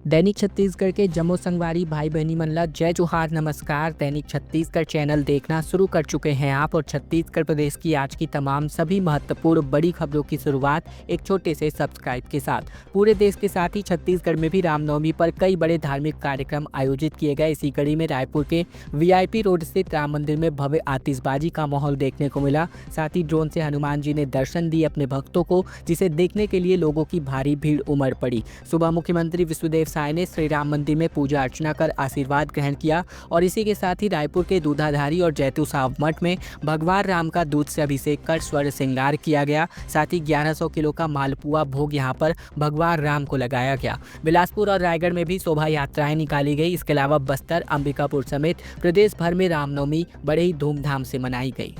दैनिक छत्तीसगढ़ के जम्मू संगवारी भाई बहनी मन ला जय जोहार नमस्कार। दैनिक छत्तीसगढ़ चैनल देखना शुरू कर चुके हैं आप और छत्तीसगढ़ प्रदेश की आज की तमाम सभी महत्वपूर्ण बड़ी खबरों की शुरुआत एक छोटे से सब्सक्राइब के साथ। पूरे देश के साथ ही छत्तीसगढ़ में भी रामनवमी पर कई बड़े धार्मिक कार्यक्रम आयोजित किए गए। इसी कड़ी में रायपुर के VIP रोड स्थित राम मंदिर में भव्य आतिशबाजी का माहौल देखने को मिला। साथ ही ड्रोन से हनुमान जी ने दर्शन दिए अपने भक्तों को, जिसे देखने के लिए लोगों की भारी भीड़ उमड़ पड़ी। सुबह मुख्यमंत्री विष्णुदेव साय ने श्री राम मंदिर में पूजा अर्चना कर आशीर्वाद ग्रहण किया और इसी के साथ ही रायपुर के दूधाधारी और जैतू साव मठ में भगवान राम का दूध से अभिषेक कर स्वर श्रृंगार किया गया। साथ ही 1100 किलो का मालपुआ भोग यहां पर भगवान राम को लगाया गया। बिलासपुर और रायगढ़ में भी शोभा यात्राएं निकाली गई। इसके अलावा बस्तर, अंबिकापुर समेत प्रदेश भर में रामनवमी बड़े ही धूमधाम से मनाई गई।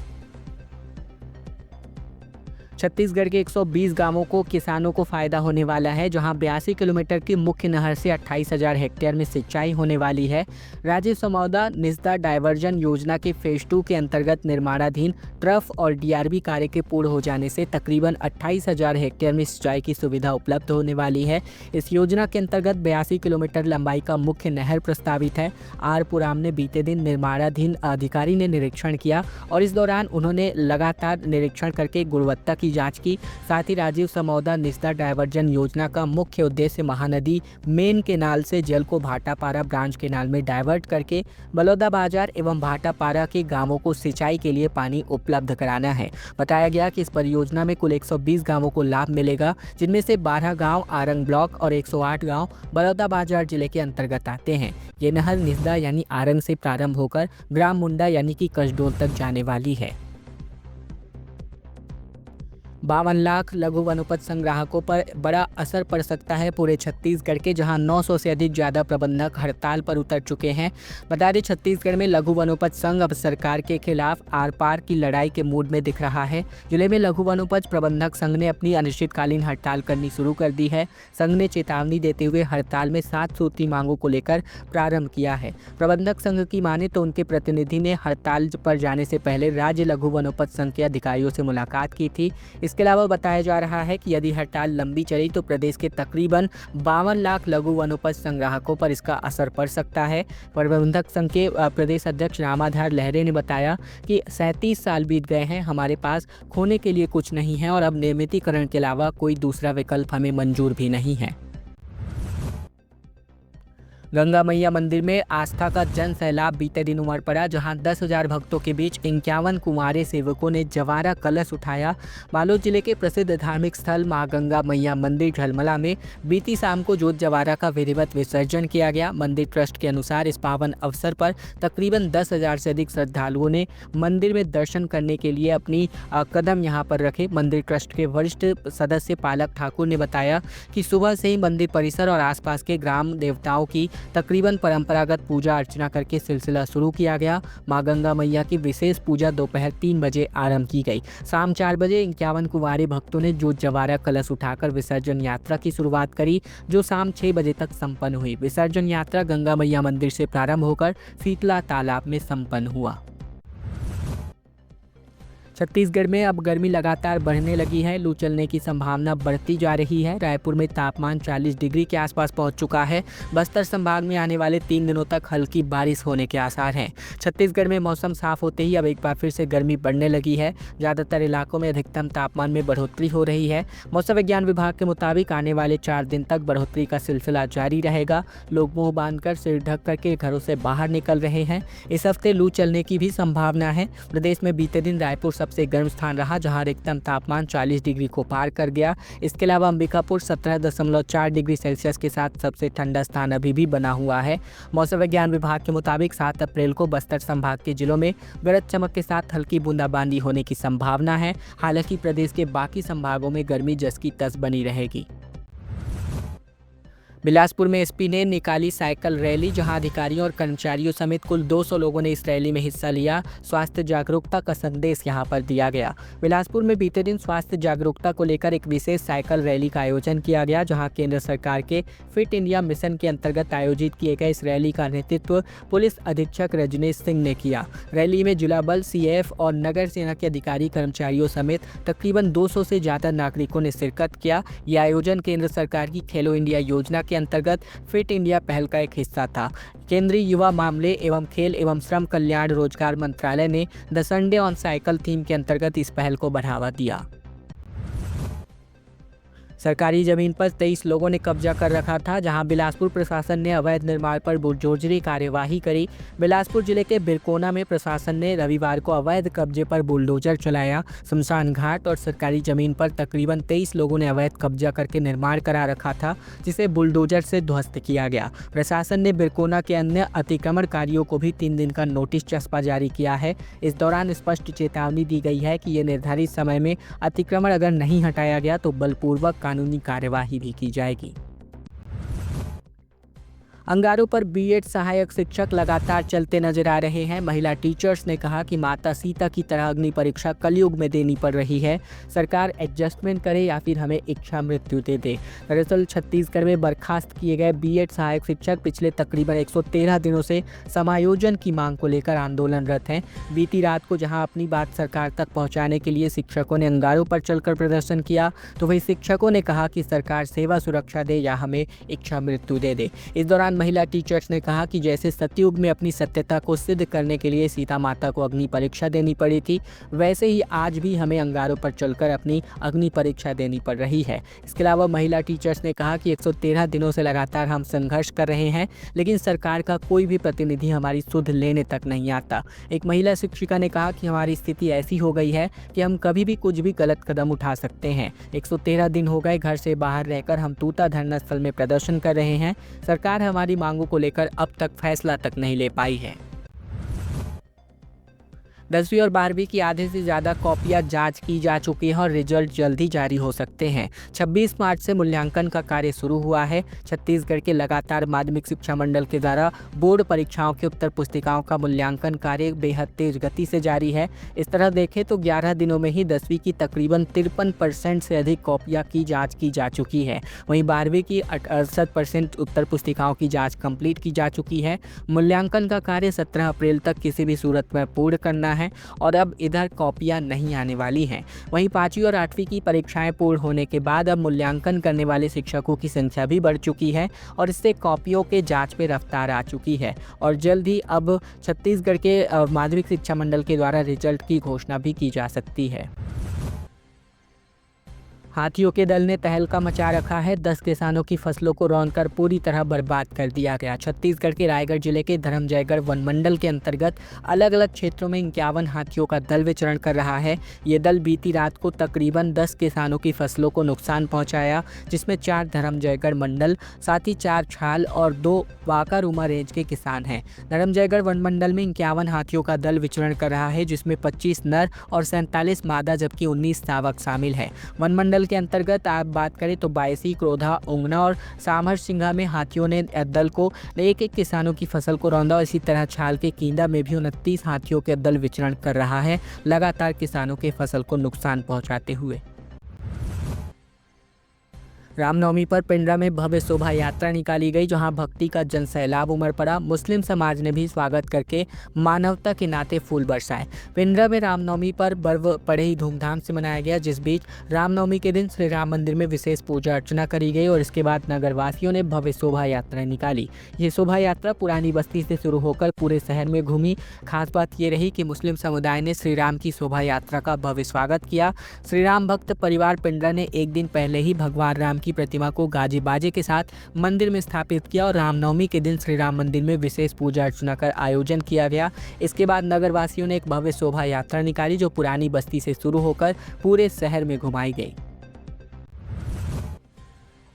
छत्तीसगढ़ के 120 गांवों को किसानों को फायदा होने वाला है, जहां 82 किलोमीटर की मुख्य नहर से 28,000 हेक्टेयर में सिंचाई होने वाली है। राजीव समौदा निस्दा डायवर्जन योजना के फेज 2 के अंतर्गत निर्माणाधीन ट्रफ और DRB कार्य के पूर्ण हो जाने से तकरीबन 28,000 हेक्टेयर में सिंचाई की सुविधा उपलब्ध होने वाली है। इस योजना के अंतर्गत 82 किलोमीटर लंबाई का मुख्य नहर प्रस्तावित है। आर पुराम ने बीते दिन निर्माणाधीन अधिकारी ने निरीक्षण किया और इस दौरान उन्होंने लगातार निरीक्षण करके गुणवत्ता की जांच की। साथ ही राजीव समौदा निस्दा डायवर्जन योजना का मुख्य उद्देश्य महानदी मेन केनाल से जल को भाटापारा ब्रांच केनाल में डायवर्ट करके बलौदा बाजार एवं भाटापारा के गांवों को सिंचाई के लिए पानी उपलब्ध कराना है। बताया गया कि इस परियोजना में कुल 120 गांवों को लाभ मिलेगा, जिनमें से 12 गांव आरंग ब्लॉक और 108 गांव बलौदा बाजार जिले के अंतर्गत आते हैं। ये नहर निस्दा यानी आरंग से प्रारंभ होकर ग्राम मुंडा यानी कि कसडोल तक जाने वाली है। 52 लाख लघु वनोपज संग्राहकों पर बड़ा असर पड़ सकता है पूरे छत्तीसगढ़ के, जहां 900 से अधिक ज़्यादा प्रबंधक हड़ताल पर उतर चुके हैं। बता दें, छत्तीसगढ़ में लघु वनोपज संघ अब सरकार के खिलाफ आर पार की लड़ाई के मूड में दिख रहा है। जिले में लघु वनोपज प्रबंधक संघ ने अपनी अनिश्चितकालीन हड़ताल करनी शुरू कर दी है। संघ ने चेतावनी देते हुए हड़ताल में 7 सूत्री मांगों को लेकर प्रारंभ किया है। प्रबंधक संघ की माने तो उनके प्रतिनिधि ने हड़ताल पर जाने से पहले राज्य लघु वनोपज संघ के अधिकारियों से मुलाकात की थी। इसके अलावा बताया जा रहा है कि यदि हड़ताल लंबी चली तो प्रदेश के तकरीबन 52 लाख लघु वनोपज संग्राहकों पर इसका असर पड़ सकता है। प्रबंधक संघ के प्रदेश अध्यक्ष रामाधार लहरे ने बताया कि 37 साल बीत गए हैं, हमारे पास खोने के लिए कुछ नहीं है और अब नियमितीकरण के अलावा कोई दूसरा विकल्प हमें मंजूर भी नहीं है। गंगा मैया मंदिर में आस्था का जन सैलाब बीते दिन उमड़ पड़ा, जहां 10,000 भक्तों के बीच 51 कुंवारे सेवकों ने जवारा कलश उठाया। बालोद जिले के प्रसिद्ध धार्मिक स्थल मां गंगा मैया मंदिर झलमला में बीती शाम को जोत जवारा का विधिवत विसर्जन किया गया। मंदिर ट्रस्ट के अनुसार इस पावन अवसर पर तकरीबन 10,000 से अधिक श्रद्धालुओं ने मंदिर में दर्शन करने के लिए अपनी कदम यहां पर रखे। मंदिर ट्रस्ट के वरिष्ठ सदस्य पालक ठाकुर ने बताया कि सुबह से ही मंदिर परिसर और आसपास के ग्राम देवताओं की तकरीबन परंपरागत पूजा अर्चना करके सिलसिला शुरू किया गया। मां गंगा मैया की विशेष पूजा दोपहर 3 बजे आरंभ की गई। शाम 4 बजे 51 कुंवारे भक्तों ने जोत जवारा कलश उठाकर विसर्जन यात्रा की शुरुआत करी, जो शाम 6 बजे तक संपन्न हुई। विसर्जन यात्रा गंगा मैया मंदिर से प्रारंभ होकर शीतला तालाब में संपन्न हुआ। छत्तीसगढ़ में अब गर्मी लगातार बढ़ने लगी है। लू चलने की संभावना बढ़ती जा रही है। रायपुर में तापमान 40 डिग्री के आसपास पहुंच चुका है। बस्तर संभाग में आने वाले 3 दिनों तक हल्की बारिश होने के आसार हैं। छत्तीसगढ़ में मौसम साफ होते ही अब एक बार फिर से गर्मी बढ़ने लगी है। ज़्यादातर इलाकों में अधिकतम तापमान में बढ़ोतरी हो रही है। मौसम विज्ञान विभाग के मुताबिक आने वाले 4 दिन तक बढ़ोतरी का सिलसिला जारी रहेगा। लोग मुँह बांधकर सिर ढक करके घरों से बाहर निकल रहे हैं। इस हफ्ते लू चलने की भी संभावना है। प्रदेश में बीते दिन रायपुर सबसे गर्म स्थान रहा, जहां अधिकतम तापमान 40 डिग्री को पार कर गया। इसके अलावा अंबिकापुर 17.4 डिग्री सेल्सियस के साथ सबसे ठंडा स्थान अभी भी बना हुआ है। मौसम विज्ञान विभाग के मुताबिक 7 अप्रैल को बस्तर संभाग के जिलों में गरज चमक के साथ हल्की बूंदाबांदी होने की संभावना है। हालांकि प्रदेश के बाकी संभागों में गर्मी जस की तस बनी रहेगी। बिलासपुर में SP ने निकाली साइकिल रैली, जहां अधिकारियों और कर्मचारियों समेत कुल 200 लोगों ने इस रैली में हिस्सा लिया। स्वास्थ्य जागरूकता का संदेश यहां पर दिया गया। बिलासपुर में बीते दिन स्वास्थ्य जागरूकता को लेकर एक विशेष साइकिल रैली का आयोजन किया गया, जहां केंद्र सरकार के फिट इंडिया मिशन के अंतर्गत आयोजित किए गए इस रैली का नेतृत्व पुलिस अधीक्षक रजनीश सिंह ने किया। रैली में जिला बल, CF और नगर सेना के अधिकारी कर्मचारियों समेत तकरीबन 200 से ज़्यादा नागरिकों ने शिरकत किया। यह आयोजन केंद्र सरकार की खेलो इंडिया योजना के अंतर्गत फिट इंडिया पहल का एक हिस्सा था। केंद्रीय युवा मामले एवं खेल एवं श्रम कल्याण रोजगार मंत्रालय ने the Sunday on cycle theme के अंतर्गत इस पहल को बढ़ावा दिया। सरकारी जमीन पर 23 लोगों ने कब्जा कर रखा था, जहां बिलासपुर प्रशासन ने अवैध निर्माण पर बुलडोजरी कार्यवाही करी। बिलासपुर जिले के बिरकोना में प्रशासन ने रविवार को अवैध कब्जे पर बुलडोजर चलाया। शमशान घाट और सरकारी जमीन पर तकरीबन 23 लोगों ने अवैध कब्जा करके निर्माण करा रखा था, जिसे बुलडोजर से ध्वस्त किया गया। प्रशासन ने बिरकोना के अन्य अतिक्रमणकारियों को भी 3 दिन का नोटिस चस्पा जारी किया है। इस दौरान स्पष्ट चेतावनी दी गई है कि ये निर्धारित समय में अतिक्रमण अगर नहीं हटाया गया तो बलपूर्वक कानूनी कार्यवाही भी की जाएगी। अंगारों पर बीएड सहायक शिक्षक लगातार चलते नजर आ रहे हैं। महिला टीचर्स ने कहा कि माता सीता की तरह अग्नि परीक्षा कलयुग में देनी पड़ रही है। सरकार एडजस्टमेंट करे या फिर हमें इच्छा मृत्यु दे दे। दरअसल छत्तीसगढ़ में बर्खास्त किए गए बीएड सहायक शिक्षक पिछले तकरीबन 113 दिनों से समायोजन की मांग को लेकर आंदोलनरत हैं। बीती रात को जहां अपनी बात सरकार तक पहुंचाने के लिए शिक्षकों ने अंगारों पर चलकर प्रदर्शन किया, तो वहीं शिक्षकों ने कहा कि सरकार सेवा सुरक्षा दे या हमें इच्छा मृत्यु दे दे। इस दौरान महिला टीचर्स ने कहा कि जैसे सतयुग में अपनी सत्यता को सिद्ध करने के लिए सीता माता को अग्नि परीक्षा देनी पड़ी थी, वैसे ही आज भी हमें अंगारों पर चलकर अपनी अग्नि परीक्षा देनी पड़ रही है। इसके अलावा महिला टीचर्स ने कहा कि 113 दिनों से लगातार हम संघर्ष कर रहे हैं, लेकिन सरकार का कोई भी प्रतिनिधि हमारी सुध लेने तक नहीं आता। एक महिला शिक्षिका ने कहा कि हमारी स्थिति ऐसी हो गई है कि हम कभी भी कुछ भी गलत कदम उठा सकते हैं। 113 दिन हो गए घर से बाहर रहकर हम तूता धरना स्थल में प्रदर्शन कर रहे हैं। सरकार हमारी मांगों को लेकर अब तक फैसला तक नहीं ले पाई है। 10वीं और 12वीं की आधे से ज़्यादा कॉपियां जांच की जा चुकी है और रिजल्ट जल्द ही जारी हो सकते हैं। 26 मार्च से मूल्यांकन का कार्य शुरू हुआ है। छत्तीसगढ़ के लगातार माध्यमिक शिक्षा मंडल के द्वारा बोर्ड परीक्षाओं की उत्तर पुस्तिकाओं का मूल्यांकन कार्य बेहद तेज गति से जारी है। इस तरह देखें तो 11 दिनों में ही 10वीं की तकरीबन 53% से अधिक कॉपियाँ की जाँच की जा चुकी है। वहीं 12वीं की 68% उत्तर पुस्तिकाओं की जाँच कंप्लीट की जा चुकी है। मूल्यांकन का कार्य 17 अप्रैल तक किसी भी सूरत में पूर्ण करना है और अब इधर कॉपियां नहीं आने वाली हैं। वहीं 5वीं और 8वीं की परीक्षाएं पूर्ण होने के बाद अब मूल्यांकन करने वाले शिक्षकों की संख्या भी बढ़ चुकी है और इससे कॉपियों के जांच पे रफ्तार आ चुकी है और जल्द ही अब छत्तीसगढ़ के माध्यमिक शिक्षा मंडल के द्वारा रिजल्ट की घोषणा भी की जा सकती है। हाथियों के दल ने तहलका मचा रखा है। 10 किसानों की फसलों को रौंदकर पूरी तरह बर्बाद कर दिया गया। छत्तीसगढ़ के रायगढ़ जिले के धर्मजयगढ़ वन मंडल के अंतर्गत अलग अलग क्षेत्रों में 51 हाथियों का दल विचरण कर रहा है। ये दल बीती रात को तकरीबन 10 किसानों की फसलों को नुकसान पहुंचाया, जिसमें 4 धर्मजयगढ़ मंडल, साथ ही 4 छाल और 2 वाकारूमा रेंज के किसान हैं। धर्मजयगढ़ वन मंडल में 51 हाथियों का दल विचरण कर रहा है, जिसमें 25 नर और 47 मादा जबकि 19 शावक शामिल है। वन मंडल के अंतर्गत आप बात करें तो बायसी, क्रोधा, उंगना और सामर सिंघा में हाथियों ने दल को एक किसानों की फसल को रौंदा और इसी तरह छाल के कींदा में भी 29 हाथियों के दल विचरण कर रहा है, लगातार किसानों के फसल को नुकसान पहुंचाते हुए। रामनवमी पर पिंडरा में भव्य शोभा यात्रा निकाली गई, जहां भक्ति का जनसैलाब उमड़ पड़ा। मुस्लिम समाज ने भी स्वागत करके मानवता के नाते फूल बरसाए। पिंडरा में रामनवमी पर पर्व बड़े ही धूमधाम से मनाया गया, जिस बीच रामनवमी के दिन श्री राम मंदिर में विशेष पूजा अर्चना करी गई और इसके बाद नगरवासियों ने भव्य शोभा यात्रा निकाली। ये शोभा यात्रा पुरानी बस्ती से शुरू होकर पूरे शहर में घूमी। खास बात ये रही कि मुस्लिम समुदाय ने श्री राम की शोभा यात्रा का भव्य स्वागत किया। श्री राम भक्त परिवार पिंडरा ने एक दिन पहले ही भगवान राम की प्रतिमा को गाजे बाजे के साथ मंदिर में स्थापित किया और रामनवमी के दिन श्री राम मंदिर में विशेष पूजा अर्चना कर आयोजन किया गया। इसके बाद नगरवासियों ने एक भव्य शोभा यात्रा निकाली, जो पुरानी बस्ती से शुरू होकर पूरे शहर में घुमाई गई।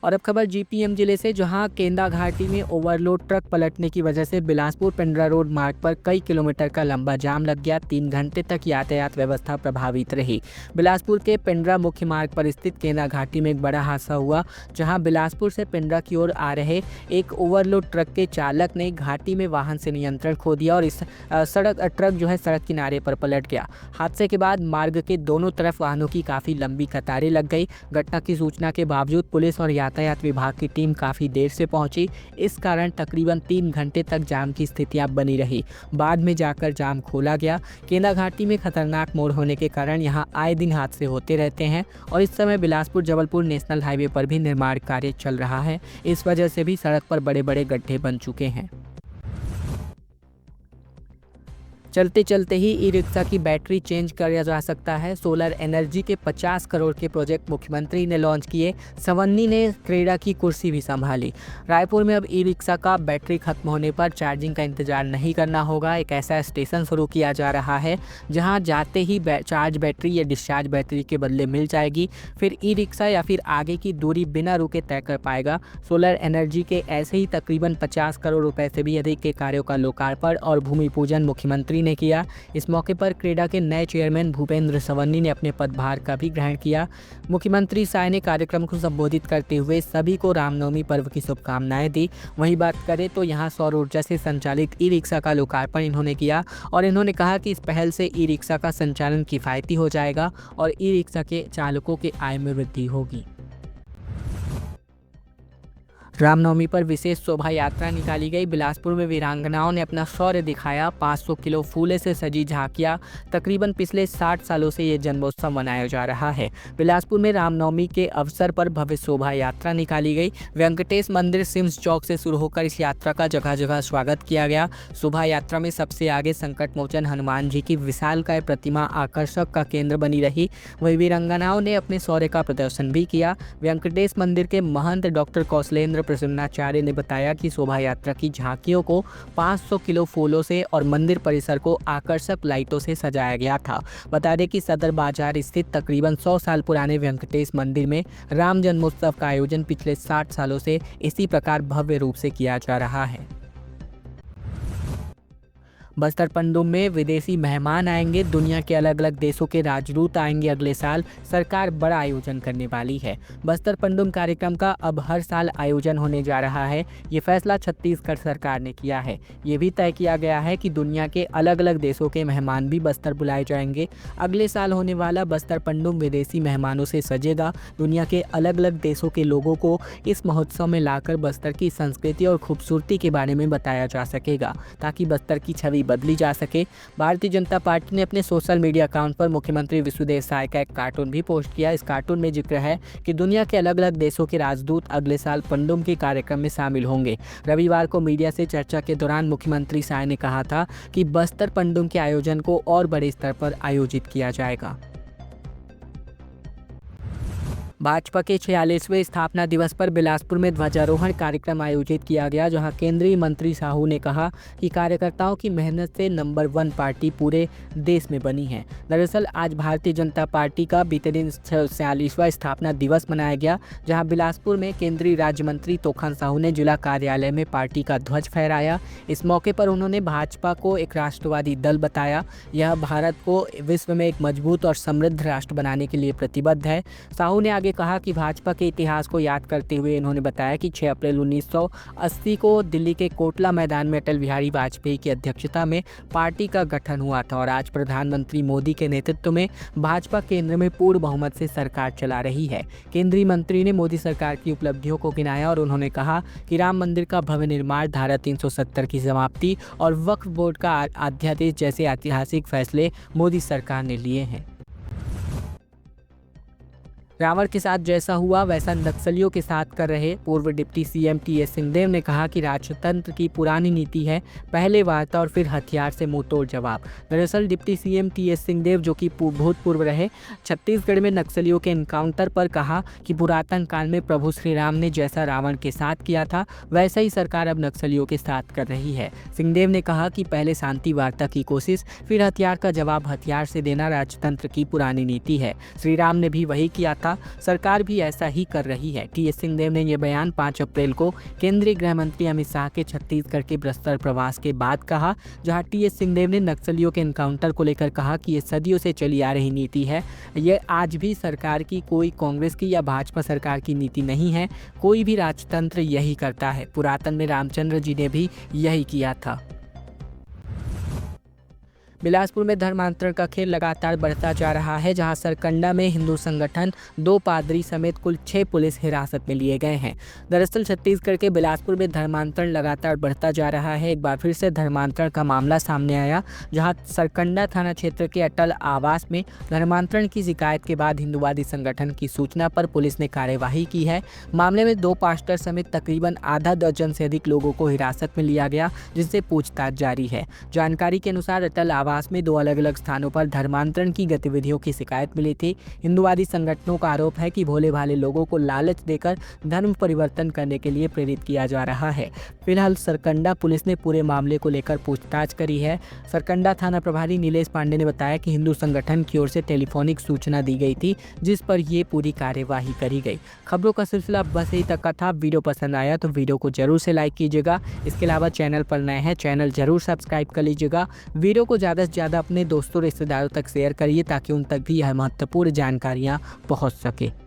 और अब खबर जीपीएम जिले से, जहां केंदा घाटी में ओवरलोड ट्रक पलटने की वजह से बिलासपुर पिंडरा रोड मार्ग पर कई किलोमीटर का लंबा जाम लग गया। 3 घंटे तक यातायात व्यवस्था प्रभावित रही। बिलासपुर के पिंडरा मुख्य मार्ग पर स्थित केंदा घाटी में एक बड़ा हादसा हुआ, जहां बिलासपुर से पिंडरा की ओर आ रहे एक ओवरलोड ट्रक के चालक ने घाटी में वाहन से नियंत्रण खो दिया और इस ट्रक जो है सड़क किनारे पर पलट गया। हादसे के बाद मार्ग के दोनों तरफ वाहनों की काफ़ी लंबी कतारें लग गई। घटना की सूचना के बावजूद पुलिस और यातायात यातायात विभाग की टीम काफ़ी देर से पहुंची। इस कारण तकरीबन 3 घंटे तक जाम की स्थितियां बनी रही। बाद में जाकर जाम खोला गया। केला घाटी में खतरनाक मोड़ होने के कारण यहां आए दिन हादसे होते रहते हैं और इस समय बिलासपुर जबलपुर नेशनल हाईवे पर भी निर्माण कार्य चल रहा है। इस वजह से भी सड़क पर बड़े बड़े गड्ढे बन चुके हैं। चलते चलते ही ई रिक्शा की बैटरी चेंज किया जा सकता है। सोलर एनर्जी के 50 करोड़ के प्रोजेक्ट मुख्यमंत्री ने लॉन्च किए। सवन्नी ने क्रेडा की कुर्सी भी संभाली। रायपुर में अब ई रिक्शा का बैटरी खत्म होने पर चार्जिंग का इंतजार नहीं करना होगा। एक ऐसा स्टेशन शुरू किया जा रहा है जहां जाते ही चार्ज बैटरी या डिस्चार्ज बैटरी के बदले मिल जाएगी। फिर ई रिक्शा या फिर आगे की दूरी बिना रुके तय कर पाएगा। सोलर एनर्जी के ऐसे ही तकरीबन 50 करोड़ रुपए से भी अधिक के कार्यों का लोकार्पण और भूमि पूजन मुख्यमंत्री ने किया। इस मौके पर क्रेडा के नए चेयरमैन भूपेंद्र सवन्नी ने अपने पदभार का भी ग्रहण किया। मुख्यमंत्री साय ने कार्यक्रम को संबोधित करते हुए सभी को रामनवमी पर्व की शुभकामनाएं दी। वहीं बात करें तो यहां सौर ऊर्जा से संचालित ई रिक्शा का लोकार्पण इन्होंने किया और इन्होंने कहा कि इस पहल से ई रिक्शा का संचालन किफायती हो जाएगा और ई रिक्शा के चालकों के आय में वृद्धि होगी। रामनवमी पर विशेष शोभा यात्रा निकाली गई। बिलासपुर में वीरांगनाओं ने अपना शौर्य दिखाया। 500 किलो फूले से सजी झांकियां। तकरीबन पिछले 60 सालों से ये जन्मोत्सव मनाया जा रहा है। बिलासपुर में रामनवमी के अवसर पर भव्य शोभा यात्रा निकाली गई। वेंकटेश मंदिर सिम्स चौक से शुरू होकर इस यात्रा का जगह जगह स्वागत किया गया। शोभा यात्रा में सबसे आगे संकट मोचन हनुमान जी की विशालकाय प्रतिमा आकर्षक का केंद्र बनी रही। वहीं वीरांगनाओं ने अपने शौर्य का प्रदर्शन भी किया। वेंकटेश मंदिर के महंत डॉक्टर कौशलेंद्र प्रसन्नाचार्य ने बताया कि शोभा यात्रा की झांकियों को 500 किलो फूलों से और मंदिर परिसर को आकर्षक लाइटों से सजाया गया था। बता दें कि सदर बाजार स्थित तकरीबन 100 साल पुराने वेंकटेश मंदिर में राम जन्मोत्सव का आयोजन पिछले 60 सालों से इसी प्रकार भव्य रूप से किया जा रहा है। बस्तर पंडुम में विदेशी मेहमान आएंगे। दुनिया के अलग अलग देशों के राजदूत आएंगे। अगले साल सरकार बड़ा आयोजन करने वाली है। बस्तर पंडुम कार्यक्रम का अब हर साल आयोजन होने जा रहा है। ये फैसला छत्तीसगढ़ सरकार ने किया है। ये भी तय किया गया है कि दुनिया के अलग अलग देशों के मेहमान भी बस्तर बुलाए जाएंगे। अगले साल होने वाला बस्तर पंडुम विदेशी मेहमानों से सजेगा। दुनिया के अलग अलग देशों के लोगों को इस महोत्सव में लाकर बस्तर की संस्कृति और खूबसूरती के बारे में बताया जा सकेगा ताकि बस्तर की छवि बदली जा सके। भारतीय जनता पार्टी ने अपने सोशल मीडिया अकाउंट पर मुख्यमंत्री विष्णुदेव साय का एक कार्टून भी पोस्ट किया। इस कार्टून में जिक्र है कि दुनिया के अलग अलग देशों के राजदूत अगले साल पंडुम के कार्यक्रम में शामिल होंगे। रविवार को मीडिया से चर्चा के दौरान मुख्यमंत्री साय ने कहा था कि बस्तर पंडुम के आयोजन को और बड़े स्तर पर आयोजित किया जाएगा। भाजपा के 46वें स्थापना दिवस पर बिलासपुर में ध्वजारोहण कार्यक्रम आयोजित किया गया, जहां केंद्रीय मंत्री साहू ने कहा कि कार्यकर्ताओं की मेहनत से नंबर 1 पार्टी पूरे देश में बनी है। दरअसल आज भारतीय जनता पार्टी का बीते दिन 46वां स्थापना दिवस मनाया गया, जहां बिलासपुर में केंद्रीय राज्य मंत्री तोखन साहू ने जिला कार्यालय में पार्टी का ध्वज फहराया। इस मौके पर उन्होंने भाजपा को एक राष्ट्रवादी दल बताया। यह भारत को विश्व में एक मजबूत और समृद्ध राष्ट्र बनाने के लिए प्रतिबद्ध है। साहू ने कहा कि भाजपा के इतिहास को याद करते हुए इन्होंने बताया कि 6 अप्रैल 1980 को दिल्ली के कोटला मैदान में अटल बिहारी वाजपेयी की अध्यक्षता में पार्टी का गठन हुआ था और आज प्रधानमंत्री मोदी के नेतृत्व में भाजपा केंद्र में पूर्ण बहुमत से सरकार चला रही है। केंद्रीय मंत्री ने मोदी सरकार की उपलब्धियों को गिनाया और उन्होंने कहा कि राम मंदिर का भव्य निर्माण, धारा 370 की समाप्ति और वक्फ बोर्ड का अध्यादेश जैसे ऐतिहासिक फैसले मोदी सरकार ने लिए हैं। रावण के साथ जैसा हुआ वैसा नक्सलियों के साथ कर रहे पूर्व डिप्टी सीएम टीएस सिंहदेव ने कहा कि राजतंत्र की पुरानी नीति है, पहले वार्ता और फिर हथियार से मुंहतोड़ जवाब। दरअसल डिप्टी सीएम टीएस सिंहदेव, जो कि भूतपूर्व रहे, छत्तीसगढ़ में नक्सलियों के एनकाउंटर पर कहा कि पुरातन काल में प्रभु श्री राम ने जैसा रावण के साथ किया था वैसा ही सरकार अब नक्सलियों के साथ कर रही है। सिंहदेव ने कहा कि पहले शांति वार्ता की कोशिश, फिर हथियार का जवाब हथियार से देना राजतंत्र की पुरानी नीति है। श्री राम ने भी वही किया था, सरकार भी ऐसा ही कर रही है। टीएस सिंहदेव ने यह बयान 5 अप्रैल को केंद्रीय गृह मंत्री अमित शाह के छत्तीसगढ़ के बस्तर प्रवास के बाद कहा, जहां टीएस सिंहदेव ने नक्सलियों के एनकाउंटर को लेकर कहा कि ये सदियों से चली आ रही नीति है। ये आज भी सरकार की, कोई कांग्रेस की या भाजपा सरकार की नीति नहीं है। कोई भी राजतंत्र यही करता है। पुरातन में रामचंद्र जी ने भी यही किया था। बिलासपुर में धर्मांतरण का खेल लगातार बढ़ता जा रहा है, जहां सरकंडा में हिंदू संगठन 2 पादरी समेत कुल 6 पुलिस हिरासत में लिए गए हैं। दरअसल छत्तीसगढ़ के बिलासपुर में धर्मांतरण लगातार बढ़ता जा रहा है। एक बार फिर से धर्मांतरण का मामला सामने आया, जहां सरकंडा थाना क्षेत्र के अटल आवास में धर्मांतरण की शिकायत के बाद हिंदूवादी संगठन की सूचना पर पुलिस ने कार्यवाही की है। मामले में 2 पास्टर समेत तकरीबन आधा दर्जन से अधिक लोगों को हिरासत में लिया गया, जिनसे पूछताछ जारी है। जानकारी के अनुसार अटल आवास में 2 अलग-अलग स्थानों पर धर्मांतरण की गतिविधियों की शिकायत मिली थी। हिंदूवादी संगठनों का आरोप है कि भोले-भाले लोगों को लालच देकर धर्म परिवर्तन करने के लिए प्रेरित किया जा रहा है। फिलहाल सरकंडा पुलिस ने पूरे मामले को लेकर पूछताछ करी है। सरकंडा थाना प्रभारी नीलेश पांडे ने बताया कि हिंदू संगठन की ओर से टेलीफोनिक सूचना दी गई थी, जिस पर ये पूरी कार्यवाही करी गई। खबरों का सिलसिला बस यही तक का था। वीडियो पसंद आया तो वीडियो को जरूर से लाइक कीजिएगा। इसके अलावा चैनल पर नए हैं, चैनल जरूर सब्सक्राइब कर लीजिएगा। वीडियो को ज़्यादा से ज़्यादा अपने दोस्तों रिश्तेदारों तक शेयर करिए, ताकि उन तक भी यह महत्वपूर्ण जानकारियाँ पहुँच सके।